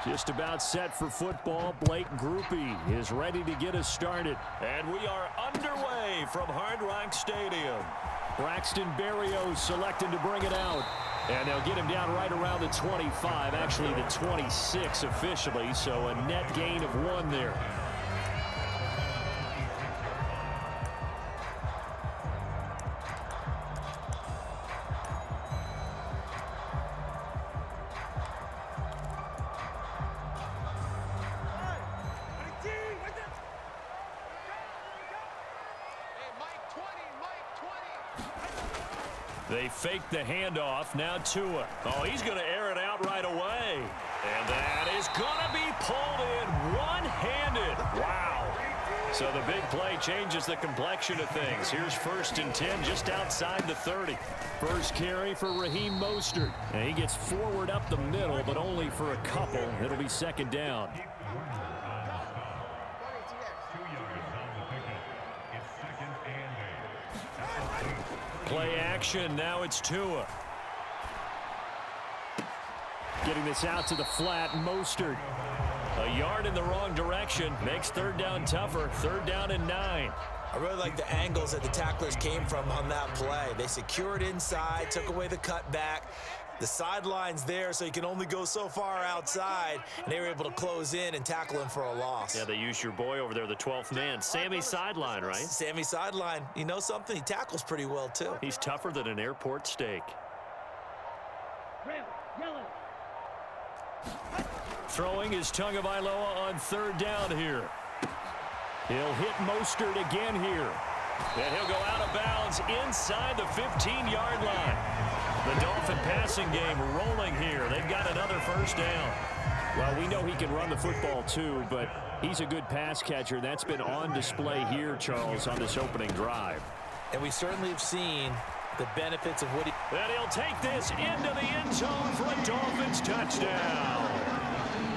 Just about set for football. Blake Groupie is ready to get us started. And we are underway from Hard Rock Stadium. Braxton Berrios selecting to bring it out. And they'll get him down right around the 25, actually the 26 officially, so a net gain of 1 there. They fake the handoff. Now Tua. Oh, he's going to air it out right away. And that is going to be pulled in one-handed. Wow. So the big play changes the complexion of things. Here's 1st and 10 just outside the 30. First carry for Raheem Mostert. And he gets forward up the middle, but only for a couple. It'll be 2nd down. Play action. Now it's Tua. Getting this out to the flat. Mostert. A yard in the wrong direction. Makes 3rd down tougher. 3rd down and 9. I really like the angles that the tacklers came from on that play. They secured inside, took away the cutback. The sideline's there, so you can only go so far outside, and they were able to close in and tackle him for a loss. Yeah, they used your boy over there, the 12th man. Sammy Sideline, right? Sammy Sideline. You know something? He tackles pretty well, too. He's tougher than an airport steak. Throwing is Tagovailoa on 3rd down here. He'll hit Mostert again here. And he'll go out of bounds inside the 15-yard line. The Dolphin passing game rolling here. They've got another 1st down. Well, we know he can run the football too, but he's a good pass catcher. That's been on display here, Charles, on this opening drive. And we certainly have seen the benefits of what he... And he'll take this into the end zone for a Dolphins touchdown.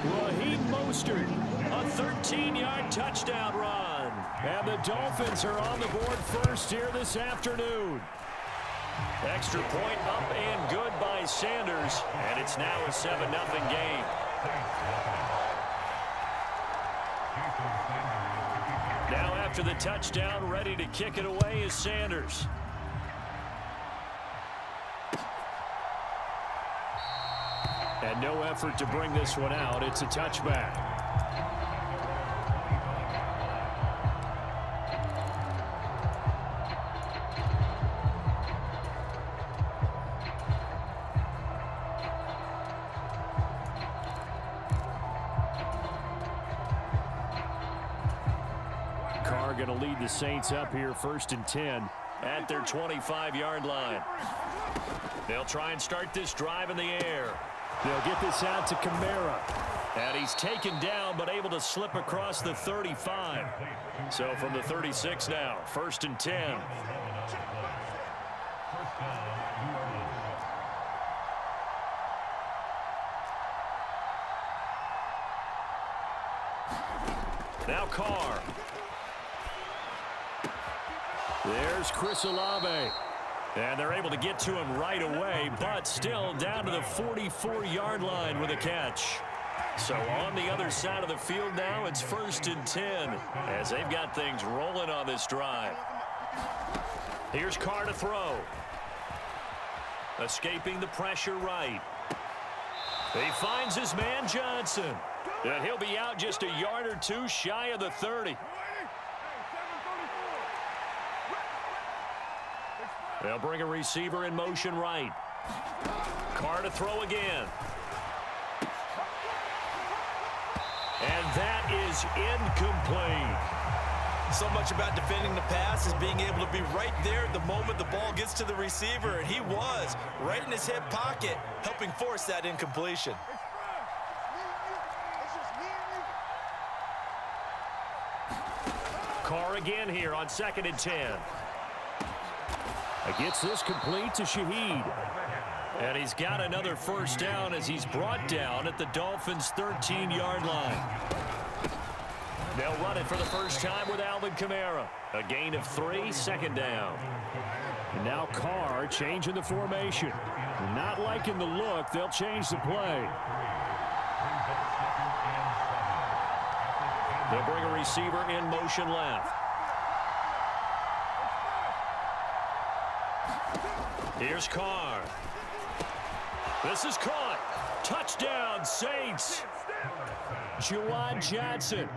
Raheem Mostert. A 13-yard touchdown run. And the Dolphins are on the board first here this afternoon. Extra point up and good by Sanders. And it's now a 7-0 game. Now after the touchdown, ready to kick it away is Sanders. And no effort to bring this one out. It's a touchback. Carr going to lead the Saints up here, 1st and 10. At their 25-yard line. They'll try and start this drive in the air. They'll get this out to Kamara. And he's taken down, but able to slip across the 35. So from the 36 now, 1st and 10. Now Carr. There's Chris Olave. And they're able to get to him right away, but still down to the 44-yard line with a catch. So on the other side of the field now, it's 1st and 10 as they've got things rolling on this drive. Here's Carr to throw. Escaping the pressure right. He finds his man Johnson. And he'll be out just a yard or two shy of the 30. They'll bring a receiver in motion right. Carr to throw again. And that is incomplete. So much about defending the pass is being able to be right there at the moment the ball gets to the receiver, and he was right in his hip pocket, helping force that incompletion. Carr again here on 2nd and 10. Gets this complete to Shaheed. And he's got another 1st down as he's brought down at the Dolphins' 13-yard line. They'll run it for the first time with Alvin Kamara. A gain of 3, 2nd down. And now Carr changing the formation. Not liking the look. They'll change the play. They'll bring a receiver in motion left. Here's Carr. This is caught. Touchdown, Saints. Juwan Johnson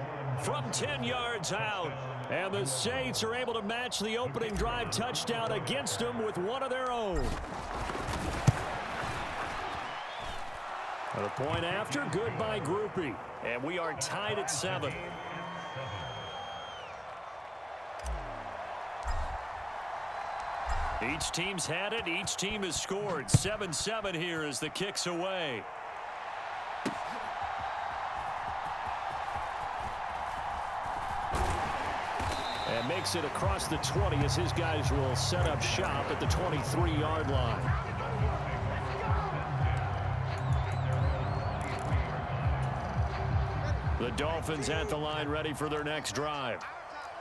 From 10 yards out. and the Saints are able to match the opening drive touchdown against them with one of their own. A point after, good by Groupie. And we are tied at 7. Each team's had it. Each team has scored. 7-7 here as the kick's away. And makes it across the 20 as his guys will set up shop at the 23-yard line. The Dolphins at the line ready for their next drive.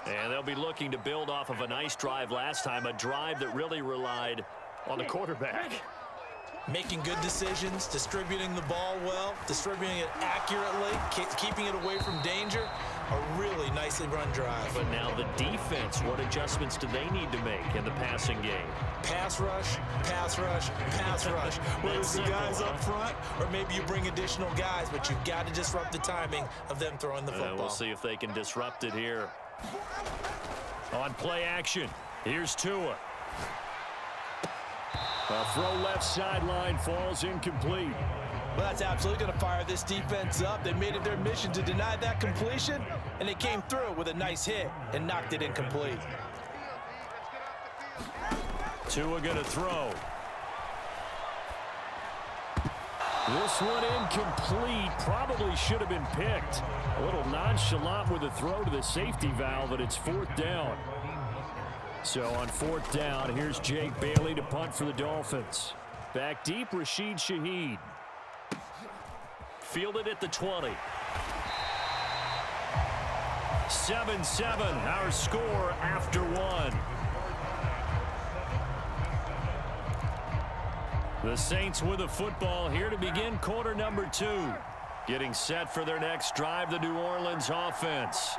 And they'll be looking to build off of a nice drive last time, a drive that really relied on the quarterback. Making good decisions, distributing the ball well, distributing it accurately, keeping it away from danger. A really nicely run drive. But now the defense, what adjustments do they need to make in the passing game? Pass rush, pass rush, pass rush. Whether it's the guys up front or maybe you bring additional guys, but you've got to disrupt the timing of them throwing the football. We'll see if they can disrupt it here. On play action, here's Tua. A throw left sideline falls incomplete. Well, that's absolutely going to fire this defense up. They made it their mission to deny that completion, and they came through with a nice hit and knocked it incomplete. Tua going to throw. This one incomplete. Probably should have been picked. A little nonchalant with a throw to the safety valve, and it's 4th down. So on 4th down, here's Jake Bailey to punt for the Dolphins. Back deep, Rashid Shaheed. Fielded at the 20. 7-7, our score after 1. The Saints with the football here to begin quarter number 2. Getting set for their next drive, the New Orleans offense.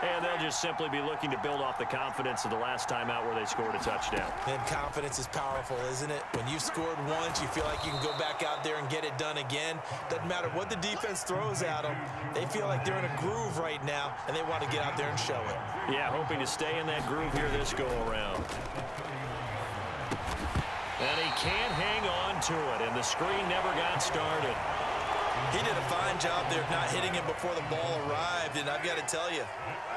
And they'll just simply be looking to build off the confidence of the last time out where they scored a touchdown. And confidence is powerful, isn't it? When you've scored once, you feel like you can go back out there and get it done again. Doesn't matter what the defense throws at them. They feel like they're in a groove right now, and they want to get out there and show it. Yeah, hoping to stay in that groove here this go-around. And he can't hang on to it, and the screen never got started. He did a fine job there of not hitting him before the ball arrived, and I've got to tell you,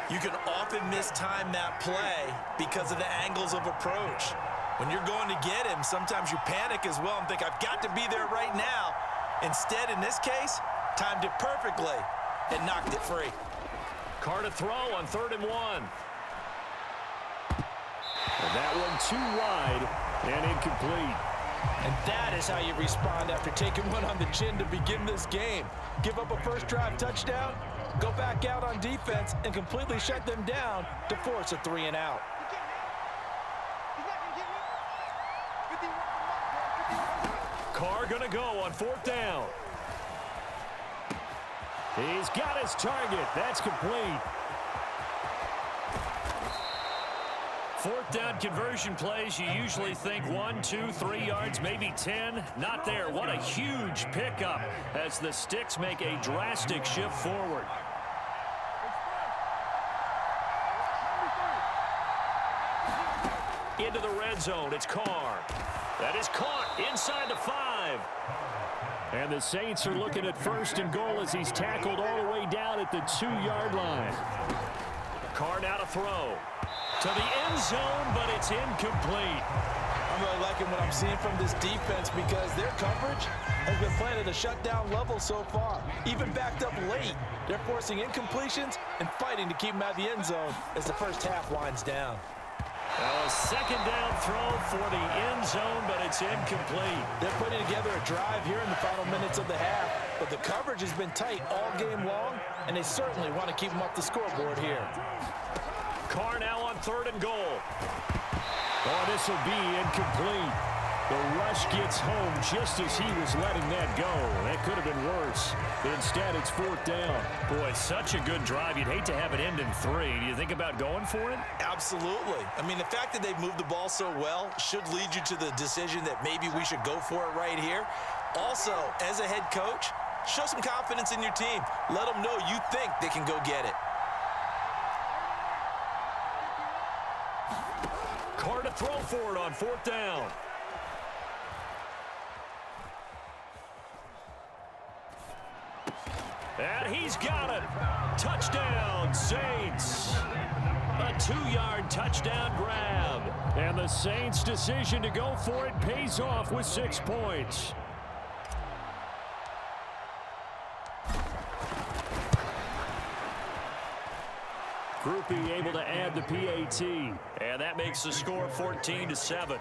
you can often mistime that play because of the angles of approach. When you're going to get him, sometimes you panic as well and think, I've got to be there right now. Instead, in this case, timed it perfectly and knocked it free. Carr to throw on 3rd and 1. And that one too wide and incomplete. And that is how you respond after taking one on the chin to begin this game. Give up a first drive touchdown, go back out on defense, and completely shut them down to force a 3-and-out. Carr going to go on 4th down. He's got his target. That's complete. 4th down conversion plays, you usually think 1, 2, 3 yards, maybe 10. Not there. What a huge pickup as the Sticks make a drastic shift forward. Into the red zone, it's Carr. That is caught inside the 5. And the Saints are looking at 1st and goal as he's tackled all the way down at the 2-yard line. Carr now to throw. To the end zone, but it's incomplete. I'm really liking what I'm seeing from this defense because their coverage has been playing at a shutdown level so far. Even backed up late, they're forcing incompletions and fighting to keep them out of the end zone as the first half winds down. Now a 2nd down throw for the end zone, but it's incomplete. They're putting together a drive here in the final minutes of the half, but the coverage has been tight all game long, and they certainly want to keep them off the scoreboard here. Carr now on 3rd and goal. Oh, this will be incomplete. The rush gets home just as he was letting that go. That could have been worse. Instead, it's 4th down. Boy, such a good drive. You'd hate to have it end in 3. Do you think about going for it? Absolutely. I mean, the fact that they've moved the ball so well should lead you to the decision that maybe we should go for it right here. Also, as a head coach, show some confidence in your team. Let them know you think they can go get it. Carr to throw for it on 4th down. And he's got it. Touchdown, Saints. A 2-yard touchdown grab. And the Saints' decision to go for it pays off with 6 points. Groupie able to add the PAT. And that makes the score 14-7.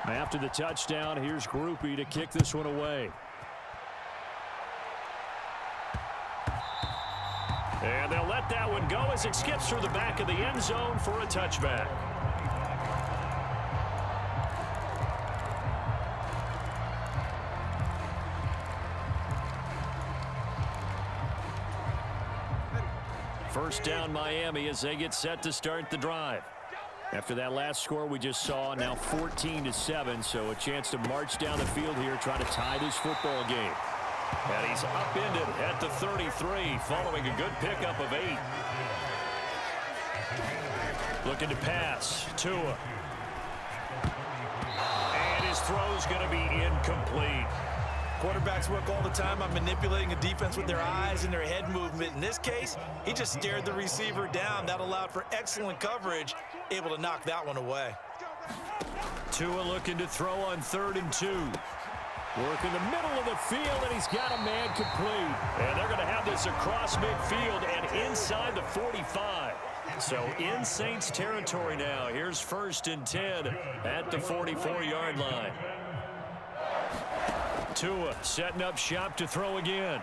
After the touchdown, here's Groupie to kick this one away. And they'll let that one go as it skips through the back of the end zone for a touchback. First down, Miami, as they get set to start the drive. After that last score we just saw, now 14-7, so a chance to march down the field here, try to tie this football game. And he's upended at the 33, following a good pickup of 8. Looking to pass. Tua. And his throw's going to be incomplete. Quarterbacks work all the time on manipulating a defense with their eyes and their head movement. In this case, he just stared the receiver down. That allowed for excellent coverage, able to knock that one away. Tua looking to throw on 3rd and 2. Work in the middle of the field, and he's got a man complete. And they're going to have this across midfield and inside the 45. So in Saints territory now. Here's 1st and 10 at the 44-yard line. Tua setting up shop to throw again.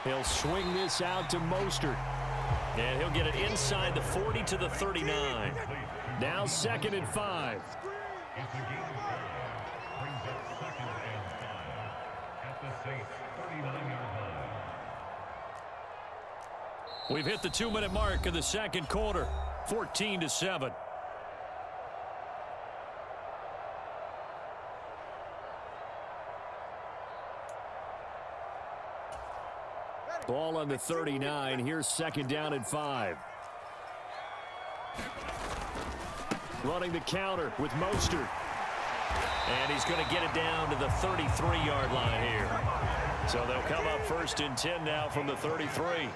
He'll swing this out to Mostert. And he'll get it inside the 40 to the 39. Now 2nd and 5. We've hit the 2-minute mark of the second quarter. 14-7. Ball on the 39. Here's 2nd down and 5. Running the counter with Mostert. And he's going to get it down to the 33-yard line here. So they'll come up 1st and 10 now from the 33.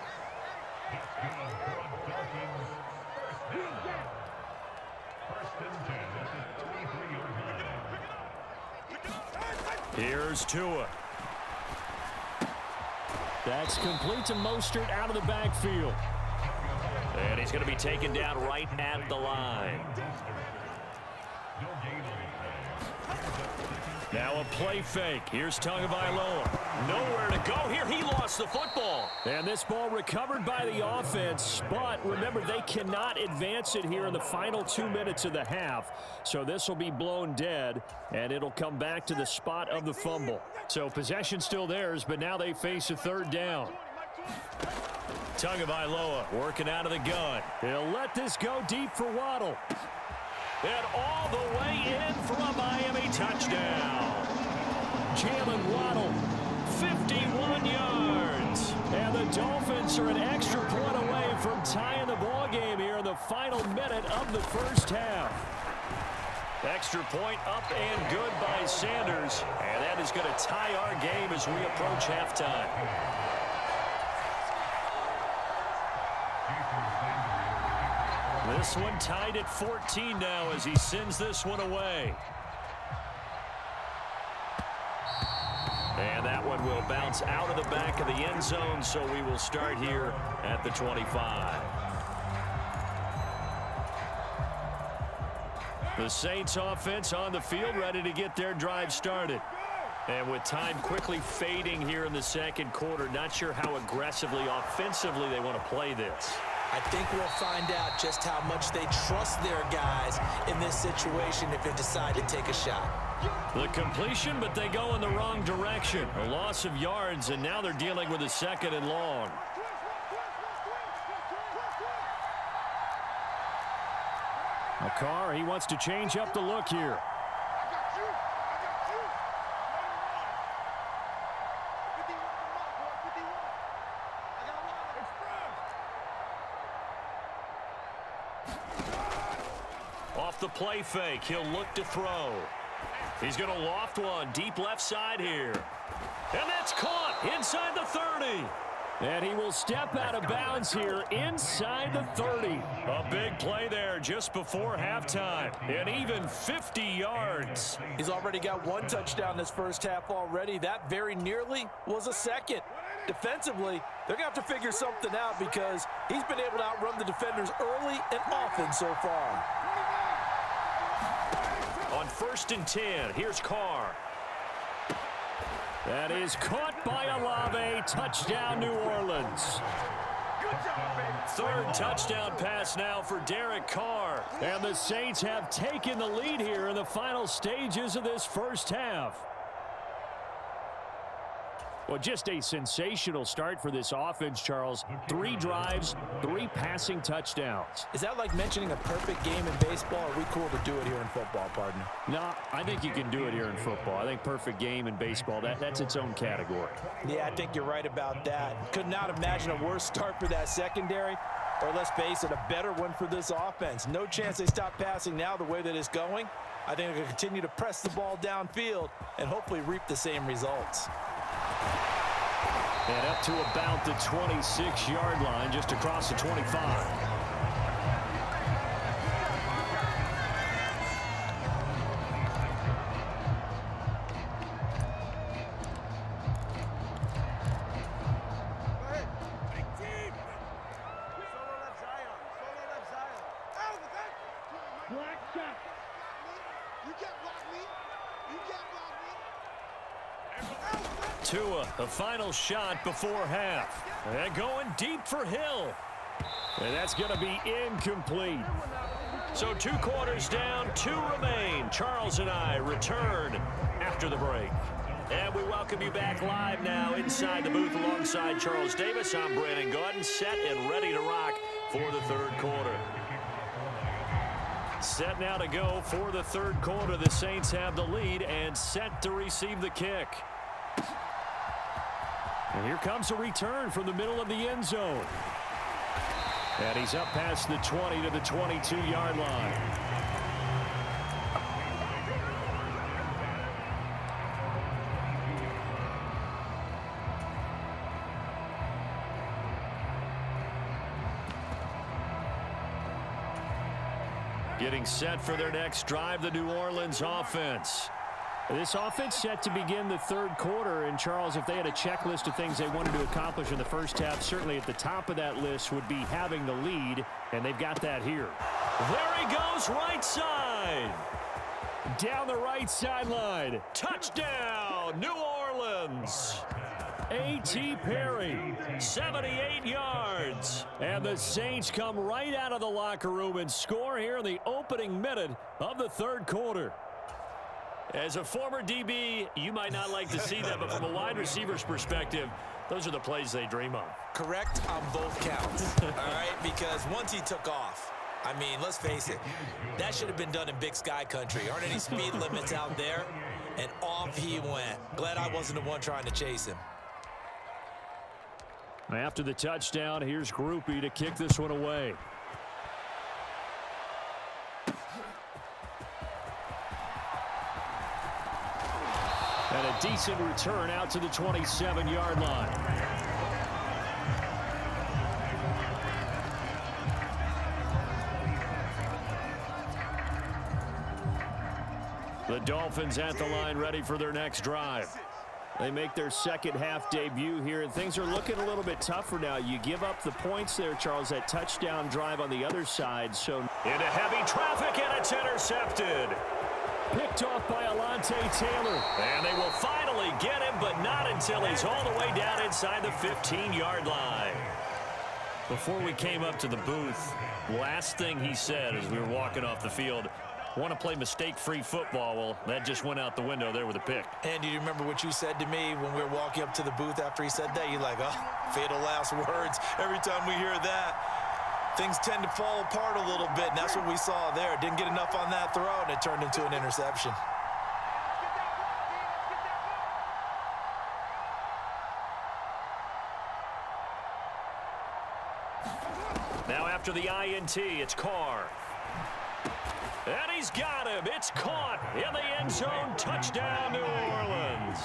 Here's Tua. That's complete to Mostert out of the backfield. And he's going to be taken down right at the line. Now a play fake. Here's Tagovailoa. Nowhere to go here. He lost the football. And this ball recovered by the offense. But remember, they cannot advance it here in the final 2 minutes of the half. So this will be blown dead, and it'll come back to the spot of the fumble. So possession still theirs, but now they face a 3rd down. Tagovailoa working out of the gun. He'll let this go deep for Waddle. And all the way in for a Miami touchdown. Jalen Waddle, 51 yards. And the Dolphins are an extra point away from tying the ball game here in the final minute of the first half. Extra point up and good by Sanders. And that is going to tie our game as we approach halftime. This one tied at 14 now as he sends this one away. And that one will bounce out of the back of the end zone, so we will start here at the 25. The Saints offense on the field ready to get their drive started. And with time quickly fading here in the second quarter, not sure how aggressively, offensively they want to play this. I think we'll find out just how much they trust their guys in this situation if they decide to take a shot. The completion, but they go in the wrong direction. A loss of yards, and now they're dealing with a 2nd and long. Carr, he wants to change up the look here. Off the play fake, he'll look to throw. He's going to loft one deep left side here. And that's caught inside the 30. And he will step out of bounds here inside the 30. A big play there just before halftime. And even 50 yards. He's already got 1 touchdown this first half already. That very nearly was a 2nd. Defensively, they're going to have to figure something out because he's been able to outrun the defenders early and often so far. On 1st and 10, here's Carr. That is caught by Olave. Touchdown, New Orleans. 3rd touchdown pass now for Derek Carr. And the Saints have taken the lead here in the final stages of this first half. Well, just a sensational start for this offense, Charles. 3 drives, 3 passing touchdowns. Is that like mentioning a perfect game in baseball, or are we cool to do it here in football, partner? No, I think you can do it here in football. I think perfect game in baseball, that's its own category. Yeah, I think you're right about that. Could not imagine a worse start for that secondary, or let's face it, a better one for this offense. No chance they stop passing now the way that it's going. I think they're going to continue to press the ball downfield and hopefully reap the same results. And up to about the 26-yard line, just across the 25. Tua, the final shot before half. And going deep for Hill. And that's going to be incomplete. So 2 quarters down, 2 remain. Charles and I return after the break. And we welcome you back live now inside the booth alongside Charles Davis. I'm Brandon Gordon, set and ready to rock for the 3rd quarter. Set now to go for the 3rd quarter. The Saints have the lead and set to receive the kick. And here comes a return from the middle of the end zone. And he's up past the 20 to the 22-yard line. Getting set for their next drive, the New Orleans offense. This offense set to begin the 3rd quarter, and Charles, if they had a checklist of things they wanted to accomplish in the first half, certainly at the top of that list would be having the lead, and they've got that here. There he goes, right side. Down the right sideline. Touchdown, New Orleans. A.T. Perry. 78 yards. And the Saints come right out of the locker room and score here in the opening minute of the 3rd quarter. As a former DB, you might not like to see that, but from a wide receiver's perspective, those are the plays they dream of. Correct on both counts, all right? Because once he took off, I mean, let's face it, that should have been done in Big Sky country. Aren't any speed limits out there? And off he went. Glad I wasn't the one trying to chase him. After the touchdown, here's Groupie to kick this one away. And a decent return out to the 27-yard line. The Dolphins at the line ready for their next drive. They make their second half debut here, and things are looking a little bit tougher now. You give up the points there, Charles, that touchdown drive on the other side. So into heavy traffic, and it's intercepted. Picked off by Alontae Taylor. And they will finally get him, but not until he's all the way down inside the 15-yard line. Before we came up to the booth, last thing he said as we were walking off the field, want to play mistake-free football. Well, that just went out the window there with a pick. And do you remember what you said to me when we were walking up to the booth after he said that? You're like, oh, fatal last words. Every time we hear that, things tend to fall apart a little bit, and that's what we saw there. Didn't get enough on that throw, and it turned into an interception. Now after the INT, it's Carr. And he's got him. It's caught in the end zone. Touchdown, New Orleans.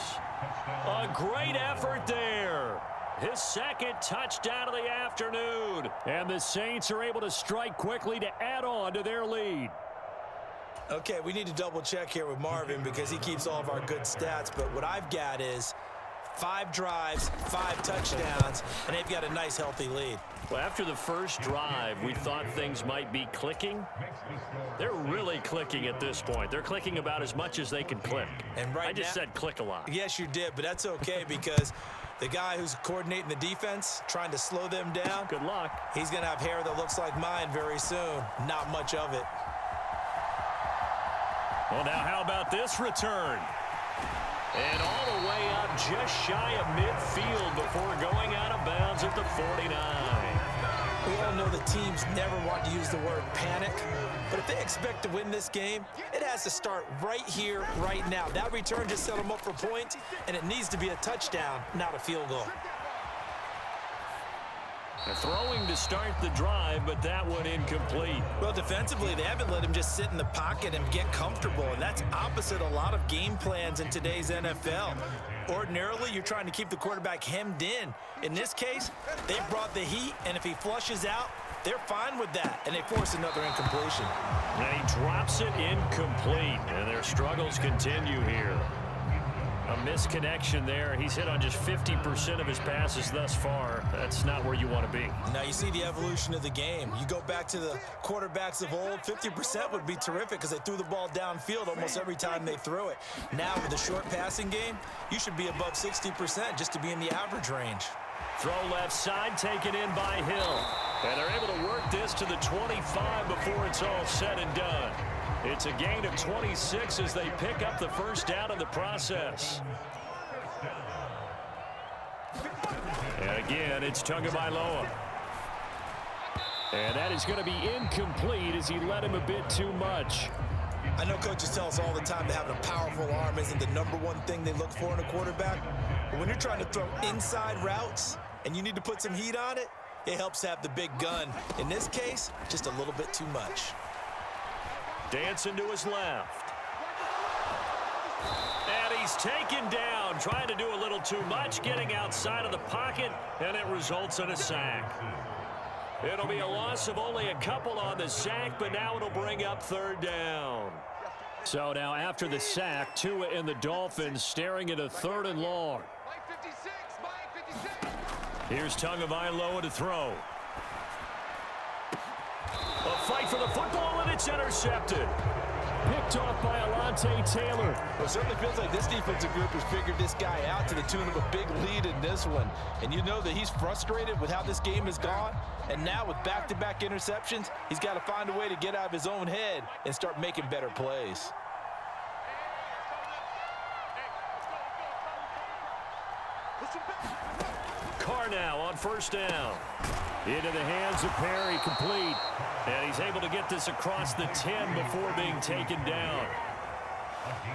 A great effort there. His second touchdown of the afternoon. And the Saints are able to strike quickly to add on to their lead. Okay, we need to double check here with Marvin because he keeps all of our good stats. But what I've got is 5 drives, 5 touchdowns, and they've got a nice, healthy lead. Well, after the first drive, we thought things might be clicking. They're really clicking at this point. They're clicking about as much as they can click. And I just said click a lot. Yes, you did, but that's okay because the guy who's coordinating the defense, trying to slow them down, good luck. He's going to have hair that looks like mine very soon. Not much of it. Well, now how about this return? And all the way up just shy of midfield before going out of bounds at the 49. We all know the teams never want to use the word panic, but if they expect to win this game, it has to start right here, right now. That return just set them up for points, and it needs to be a touchdown, not a field goal. They're throwing to start the drive, but that one incomplete. Well, defensively, they haven't let him just sit in the pocket and get comfortable, and that's opposite a lot of game plans in today's NFL. Ordinarily, you're trying to keep the quarterback hemmed in. In this case, they brought the heat, and if he flushes out, they're fine with that, and they force another incompletion. And he drops it incomplete, and their struggles continue here. A misconnection there. He's hit on just 50% of his passes thus far. That's not where you want to be. Now you see the evolution of the game. You go back to the quarterbacks of old, 50% would be terrific because they threw the ball downfield almost every time they threw it. Now with the short passing game, you should be above 60% just to be in the average range. Throw left side, taken in by Hill. And they're able to work this to the 25 before it's all said and done. It's a gain of 26 as they pick up the first down in the process. And again, it's Tagovailoa. And that is going to be incomplete as he led him a bit too much. I know coaches tell us all the time that having a powerful arm isn't the #1 thing they look for in a quarterback. But when you're trying to throw inside routes and you need to put some heat on it, it helps have the big gun. In this case, just a little bit too much. Dancing to his left. And he's taken down, trying to do a little too much, getting outside of the pocket, and it results in a sack. It'll be a loss of only a couple on the sack, but now it'll bring up 3rd down. So now after the sack, Tua and the Dolphins staring at a 3rd and long. Here's Tagovailoa to throw. A fight for the football, and it's intercepted. Picked off by Alontae Taylor. Well, it certainly feels like this defensive group has figured this guy out to the tune of a big lead in this one. And you know that he's frustrated with how this game has gone. And now with back-to-back interceptions, he's got to find a way to get out of his own head and start making better plays. Carr now on 1st down. Into the hands of Perry, complete. And he's able to get this across the 10 before being taken down.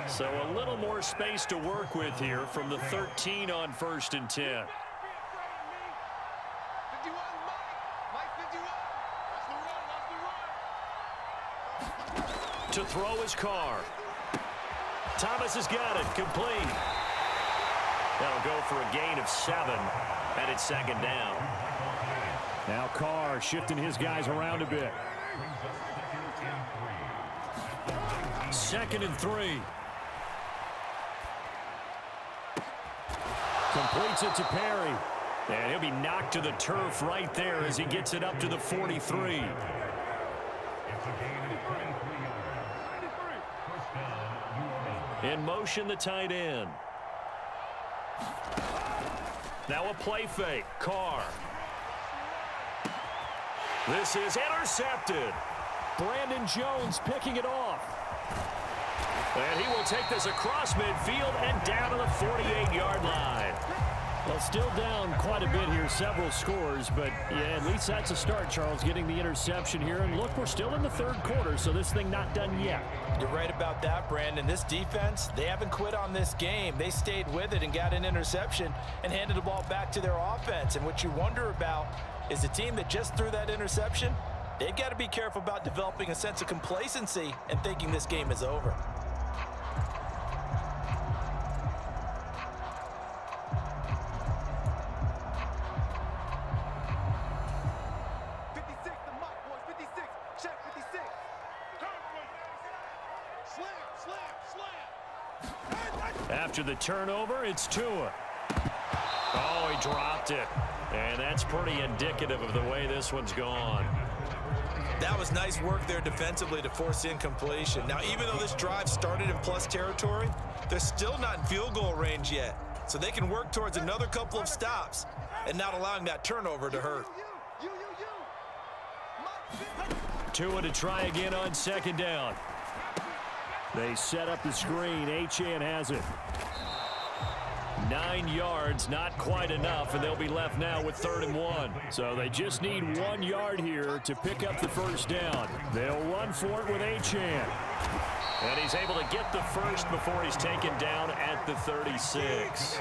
So a little more space to work with here from the 13 on 1st and 10. To throw is Carr. Thomas has got it, complete. That'll go for a gain of 7, and it's 2nd down. Now Carr shifting his guys around a bit. 2nd and 3. Completes it to Perry. And he'll be knocked to the turf right there as he gets it up to the 43. In motion, the tight end. Now a play fake. Carr. This is intercepted. Brandon Jones picking it off. And he will take this across midfield and down to the 48-yard line. Well, still down quite a bit here, several scores, but yeah, at least that's a start, Charles, getting the interception here. And look, we're still in the third quarter, so this thing not done yet. You're right about that, Brandon. This defense, they haven't quit on this game. They stayed with it and got an interception and handed the ball back to their offense. And what you wonder about is the team that just threw that interception, they've got to be careful about developing a sense of complacency and thinking this game is over. After the turnover, it's Tua. Oh, he dropped it. And that's pretty indicative of the way this one's gone. That was nice work there defensively to force incompletion. Now, even though this drive started in plus territory, they're still not in field goal range yet. So they can work towards another couple of stops and not allowing that turnover to hurt. Tua to try again on second down. They set up the screen. Achane has it. 9 yards, not quite enough, and they'll be left now with 3rd and 1. So they just need 1 yard here to pick up the first down. They'll run for it with Achane. And he's able to get the first before he's taken down at the 36.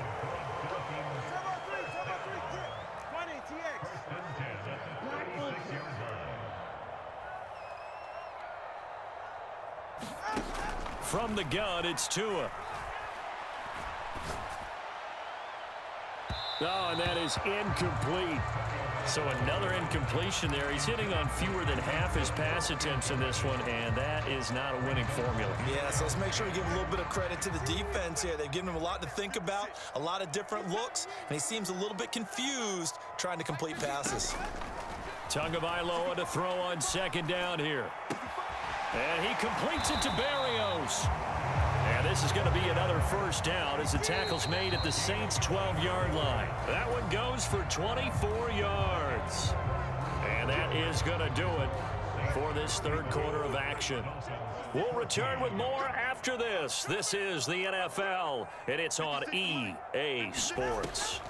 From the gun, it's Tua. Oh, and that is incomplete. So another incompletion there. He's hitting on fewer than half his pass attempts in this one, and that is not a winning formula. Yeah, so let's make sure we give a little bit of credit to the defense here. They've given him a lot to think about, a lot of different looks, and he seems a little bit confused trying to complete passes. Tagovailoa to throw on second down here. And he completes it to Berrios. And this is going to be another first down as the tackle's made at the Saints' 12-yard line. That one goes for 24 yards. And that is going to do it for this third quarter of action. We'll return with more after this. This is the NFL, and it's on EA Sports.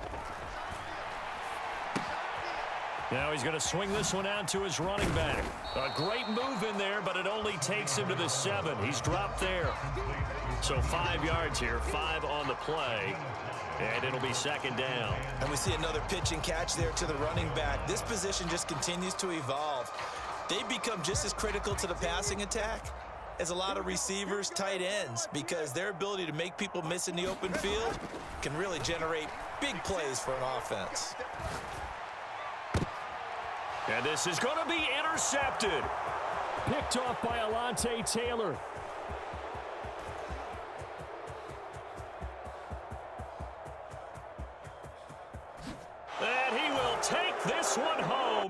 Now he's going to swing this one out to his running back. A great move in there, but it only takes him to the 7. He's dropped there. So 5 yards here, 5 on the play, and it'll be second down. And we see another pitch and catch there to the running back. This position just continues to evolve. They become just as critical to the passing attack as a lot of receivers, tight ends, because their ability to make people miss in the open field can really generate big plays for an offense. And this is going to be intercepted. Picked off by Alontae Taylor. And he will take this one home.